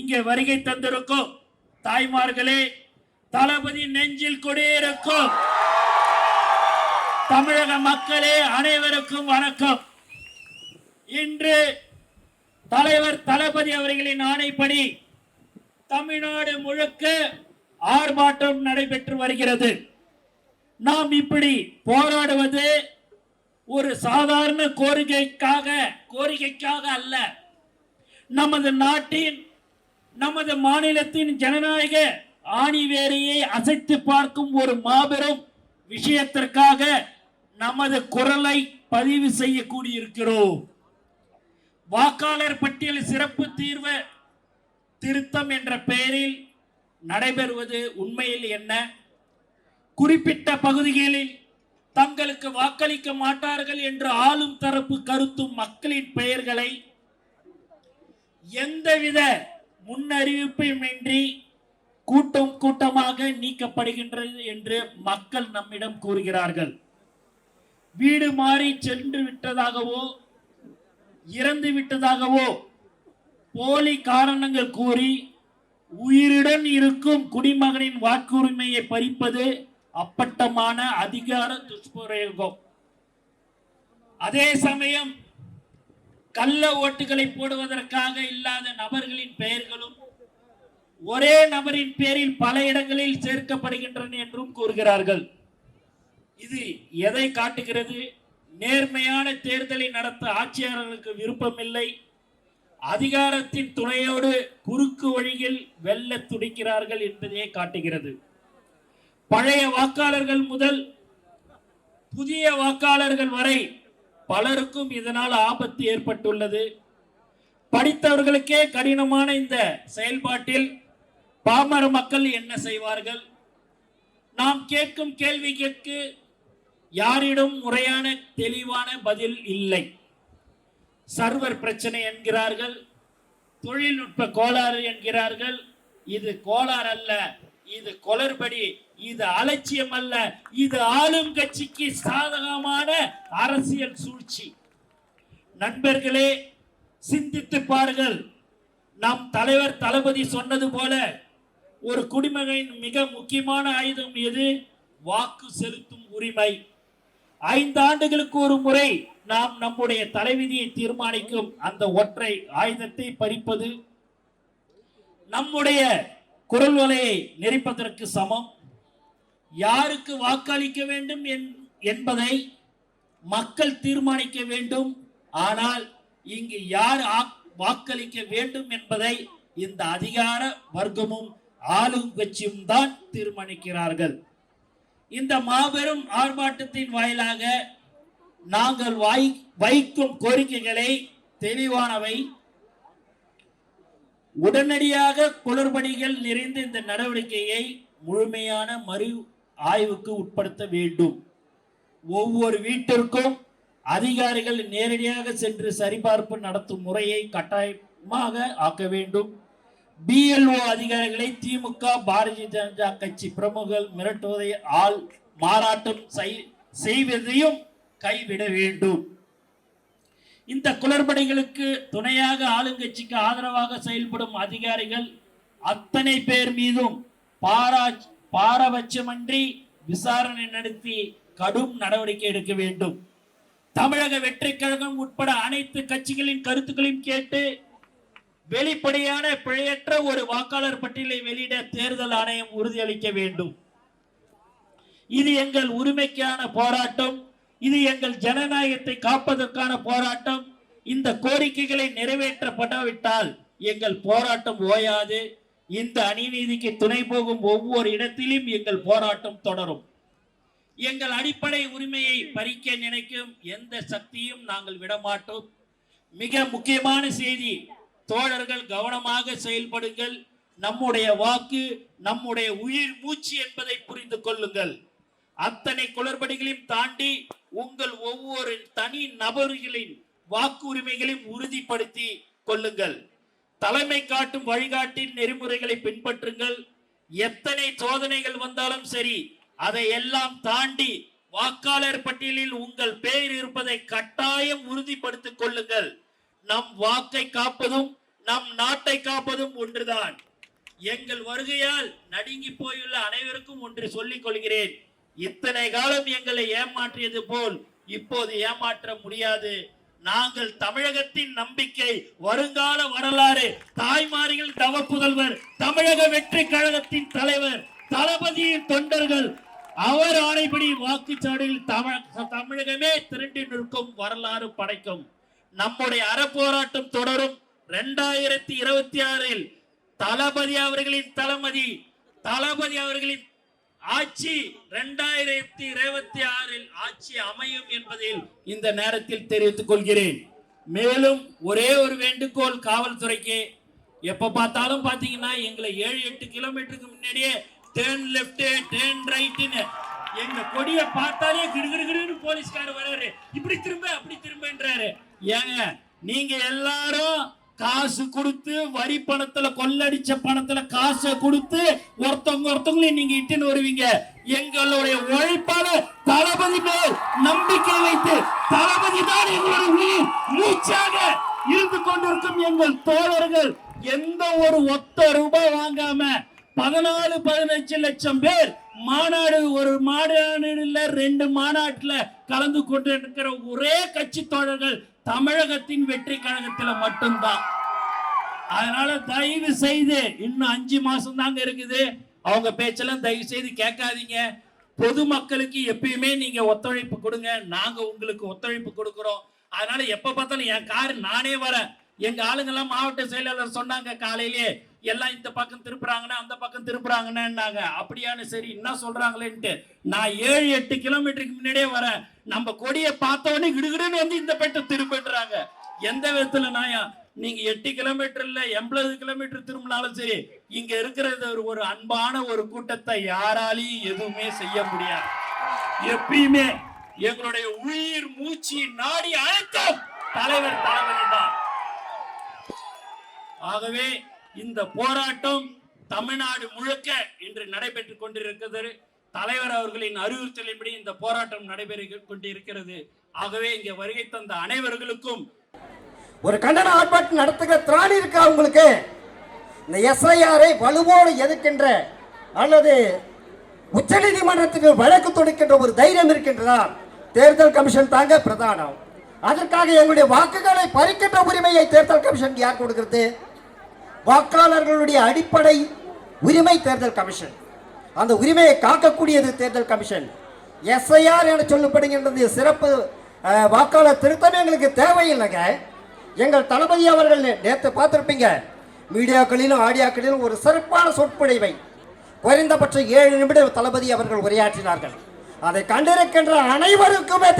இங்கே வருகை தந்திருக்கும் தாய்மார்களே, தளபதி நெஞ்சில் குடியிருக்கும் தமிழக மக்களே, அனைவருக்கும் வணக்கம். இன்று தலைவர் தளபதி அவர்களின் ஆணைப்படி தமிழ்நாடு முழுக்க ஆர்ப்பாட்டம் நடைபெற்று வருகிறது. நாம் இப்படி போராடுவது ஒரு சாதாரண கோரிக்கைக்காக அல்ல. நமது நாட்டின், நமது மாநிலத்தின் ஜனநாயக ஆணிவேரையை அசைத்து பார்க்கும் ஒரு மாபெரும் விஷயத்திற்காக நமது குரலை பதிவு செய்ய கூடியிருக்கிறோம். வாக்காளர் பட்டியல் சிறப்பு தீர்வு திருத்தம் என்ற பெயரில் நடைபெறுவது உண்மையில் என்ன? குறிப்பிட்ட பகுதிகளில் தங்களுக்கு வாக்களிக்க மாட்டார்கள் என்று ஆளும் தரப்பு கருத்தும் மக்களின் பெயர்களை எந்தவித முன்னறிவிப்புமின்றி கூட்டமாக நீக்கப்படுகின்றது என்று மக்கள் நம்மிடம் கூறுகிறார்கள். வீடு மாறி சென்று விட்டதாகவோ இறந்து விட்டதாகவோ போலி காரணங்கள் கூறி உயிருடன் இருக்கும் குடிமகனின் வாக்குரிமையை பறிப்பது அப்பட்டமான அதிகார துஷ்பிரயோகம். அதே சமயம் கள்ள ஓட்டுகளை போடுவதற்காக இல்லாத நபர்களின் பெயர்களும் ஒரே நபரின் பேரில் பல இடங்களில் சேர்க்கப்படுகின்றன என்றும் கூறுகிறார்கள். இது எதை காட்டுகிறது? நேர்மையான தேர்தலை நடத்த ஆட்சியாளர்களுக்கு விருப்பமில்லை. அதிகாரத்தின் துணையோடு குறுக்கு வழியில் வெல்ல துடிக்கிறார்கள் என்பதையே காட்டுகிறது. பழைய வாக்காளர்கள் முதல் புதிய வாக்காளர்கள் வரை பலருக்கும் இதனால் ஆபத்து ஏற்பட்டுள்ளது. படித்தவர்களுக்கே கடினமான இந்த செயல்பாட்டில் பாமர மக்கள் என்ன செய்வார்கள்? நாம் கேட்கும் கேள்விக்கு யாரிடம் முறையான தெளிவான பதில் இல்லை. சர்வர் பிரச்சனை என்கிறார்கள், தொழில்நுட்ப கோளாறு என்கிறார்கள். இது கோளாறு அல்ல, இது குளறுபடி, இது அலட்சியம் அல்ல, இது ஆளும் கட்சிக்கு சாதகமான அரசியல் சூழ்ச்சி. நண்பர்களே, சிந்தித்து பாருங்கள். நம் தலைவர் தளபதி சொன்னது போல ஒரு குடிமகனின் மிக முக்கியமான ஆயுதம் எது? வாக்கு செலுத்தும் உரிமை. 5 ஆண்டுகளுக்கு ஒரு முறை நாம் நம்முடைய தலைவிதியை தீர்மானிக்கும் அந்த ஒற்றை ஆயுதத்தை பறிப்பது நம்முடைய குரல் வலையை நெரிப்பதற்கு சமம். யாருக்கு வாக்களிக்க வேண்டும் என்பதை மக்கள் தீர்மானிக்க வேண்டும். ஆனால் இங்கு யார் வாக்களிக்க வேண்டும் என்பதை இந்த அதிகார வர்க்கமும் ஆளும் கட்சியும் தான் தீர்மானிக்கிறார்கள். இந்த மாபெரும் ஆர்ப்பாட்டத்தின் வாயிலாக நாங்கள் வைக்கும் கோரிக்கைகளை தெளிவானவை. உடனடியாக குளறுபடிகள் நிறைந்த இந்த நடவடிக்கையை முழுமையான மறு ஆய்வுக்கு உட்படுத்த வேண்டும். ஒவ்வொரு வீட்டிற்கும் அதிகாரிகள் நேரடியாக சென்று சரிபார்ப்பு நடத்தும் முறையை கட்டாயமாக ஆக்க வேண்டும். BLO அதிகாரிகளை திமுக பாரதிய ஜனதா கட்சி பிரமுகர்கள் மிரட்டுவதை மாறாட்டம் செய்வதையும் கைவிட வேண்டும். இந்த குளறுபடிகளுக்கு துணையாக ஆளுங்கட்சிக்கு ஆதரவாக செயல்படும் அதிகாரிகள் அத்தனை பேர் மீதும் பாரபட்சமின்றி விசாரணை நடத்தி கடும் நடவடிக்கை எடுக்க வேண்டும். தமிழக வெற்றி கழகம் உட்பட அனைத்து கட்சிகளின் கருத்துக்களையும் கேட்டு வெளிப்படையான பிழையற்ற ஒரு வாக்காளர் பட்டியலை வெளியிட தேர்தல் ஆணையம் உறுதியளிக்க வேண்டும். இது எங்கள் உரிமைக்கான போராட்டம். இது எங்கள் ஜனநாயகத்தை காப்பதற்கான போராட்டம். இந்த கோரிக்கைகளை நிறைவேற்றப்படாவிட்டால் எங்கள் போராட்டம் ஓயாது. இந்த அநீதிக்கு துணை போகும் ஒவ்வொரு இடத்திலும் எங்கள் போராட்டம் தொடரும். எங்கள் அடிப்படை உரிமையை பறிக்க நினைக்கும் எந்த சக்தியும் நாங்கள் விடமாட்டோம். மிக முக்கியமான செய்தி, தோழர்கள் கவனமாக செயல்படுங்கள். நம்முடைய வாக்கு நம்முடைய உயிர் மூச்சு என்பதை புரிந்து கொள்ளுங்கள். அத்தனை குளறுபடிகளையும் தாண்டி உங்கள் ஒவ்வொரு தனி நபர்களின் வாக்கு உரிமைகளையும் உறுதிப்படுத்தி கொள்ளுங்கள். தலைமை காட்டும் வழிகாட்டின் நெறிமுறைகளை பின்பற்றுங்கள். எத்தனை சோதனைகள் வந்தாலும் சரி, அதை எல்லாம் தாண்டி வாக்காளர் பட்டியலில் உங்கள் பெயர் இருப்பதை கட்டாயம் உறுதிப்படுத்திக் கொள்ளுங்கள். நம் வாக்கை காப்பதும் நம் நாட்டை காப்பதும் ஒன்றுதான். எங்கள் வருகையால் நடுங்கி போயுள்ள அனைவருக்கும் ஒன்று சொல்லிக் கொள்கிறேன். இத்தனை காலம் எங்களை ஏமாற்றியது போல் இப்போது ஏமாற்ற முடியாது. நாங்கள் தமிழகத்தின் நம்பிக்கை, வருங்கால வரலாறு, தாய்மார்கள் தவ புதல்வர், தமிழக வெற்றி கழகத்தின் தலைவர், தளபதியின் தொண்டர்கள், அவர் ஆணைப்படி வாக்குச்சாவடியில் தமிழகமே திரண்டு நிற்கும், வரலாறு படைக்கும். நம்முடைய அறப்போராட்டம் தொடரும். 2026 தளபதி அவர்களின் ஆட்சி 2026 ஆட்சி அமையும் என்பதில் இந்த நேரத்தில் தெரிவித்துக் கொள்கிறேன். மேலும் ஒரே ஒரு வேண்டுகோள் காவல்துறைக்கு, எப்ப பார்த்தாலும் பாத்தீங்கன்னா எங்களை 7-8 கிலோமீட்டருக்கு முன்னாடியே டேர்ன் லெஃப்ட் டேர்ன் ரைட்னு எங்க கொடியை பார்த்தாலே கிடுகிடுகிடுன்னு போலீஸ்காரர் வராரு, இப்படி திரும்ப அப்படி திரும்பன்றாரு. ஏங்க நீங்க எல்லாரும் காசு கொடுத்து வரி பணத்துல கொள்ளடிச்ச பணத்துல காசை கொடுத்து ஒருத்தவங்களையும் நீங்க இட்டுன்னு வருவீங்க. எங்களுடைய உழைப்பால தளபதி மேல் நம்பிக்கை வைத்து, தளபதி தான் எங்களுடைய உயிர் மூச்சாக இருந்து கொண்டிருக்கும் எங்கள் தோழர்கள் எந்த ஒரு ஒத்த ரூபாய் வாங்காம 14-15 லட்சம் பேர் மாநாடு, ஒரு மாநாடு இல்ல 2 மாநாட்டுல கலந்து கொண்டு இருக்கிற ஒரே கட்சி தோழர்கள் தமிழகத்தின் வெற்றி கழகத்துல மட்டும்தான். அதனால தயவு செய்து இன்னும் 5 மாசம் தாங்க இருக்குது, அவங்க பேச்செல்லாம் தயவு செய்து கேட்காதீங்க. பொதுமக்களுக்கு எப்பயுமே நீங்க ஒத்துழைப்பு கொடுங்க, நாங்க உங்களுக்கு ஒத்துழைப்பு கொடுக்கிறோம். அதனால எப்ப பார்த்தாலும் என் கார் நானே வரேன். எங்க ஆளுங்கெல்லாம் மாவட்ட செயலாளர் சொன்னாங்க காலையிலே, எல்லாம் இந்த பக்கம் திருப்புறாங்கன்னா அந்த பக்கம் திருப்புறாங்கன்னாங்க. அப்படியான சரி என்ன சொல்றாங்களேன்ட்டு நான் 7-8 கிலோமீட்டருக்கு முன்னாடியே வரேன். நம்ம கொடியை பார்த்தவொடனே கிடுகிடுன்னு வந்து இந்த பெட்டை திரும்பிடுறாங்க. எந்த விதத்துல நாயா? நீங்க 8 கிலோமீட்டர்ல 80 கிலோமீட்டர் திரும்பினாலும் சரி, இங்க இருக்கிறது ஒரு அன்பான ஒரு கூட்டத்தை யாராலையும் எதுவுமே செய்ய முடியாது. எப்பயுமே எங்களுடைய உயிர் மூச்சு நாடி அழைக்கும் தலைவர் தளபதி தான். ஆகவே இந்த போராட்டம் தமிழ்நாடு முழுக்க இன்று நடைபெற்றுக் கொண்டிருக்கிறது. தலைவர் அவர்களின் அறிவுறுத்தலின்படி இந்த போராட்டம் நடைபெற்றுக் கொண்டிருக்கிறது. ஆகவே இங்கே வருகை தந்த அனைவர்களுக்கும் ஒரு கண்டன ஆர்ப்பாட்டம் நடத்துகிற திராணி இருக்கா உங்களுக்கு? இந்த எஸ்ஐஆரை வலுவோடு எதிர்க்கின்ற அல்லது உச்சநீதிமன்றத்துக்கு வழக்கு தொடுக்கின்ற ஒரு தைரியம் இருக்கின்றதா? தேர்தல் கமிஷன் தாங்க பிரதானம். அதற்காக எங்களுடைய வாக்குகளை பறிக்கின்ற உரிமையை தேர்தல் கமிஷன் யார் கொடுக்கிறது? வாக்காளர்களுடைய அடிப்படை உரிமை தேர்தல் கமிஷன். அந்த உரிமையை காக்கக்கூடியது தேர்தல் கமிஷன். எஸ்ஐஆர் என சொல்லப்படுகின்றது சிறப்பு வாக்காளர் திருத்தம் எங்களுக்கு தேவையில்லைங்க. எங்கள் தளபதி அவர்கள் நேற்று பார்த்திருப்பீங்க, மீடியாக்களிலும் ஆடியோக்களிலும் ஒரு சிறப்பான சொற்பொழிவை குறைந்தபட்சம் 7 நிமிடம் தளபதி அவர்கள் உரையாற்றினார்கள். அதை கண்டிருக்கின்ற அனைவருக்குமே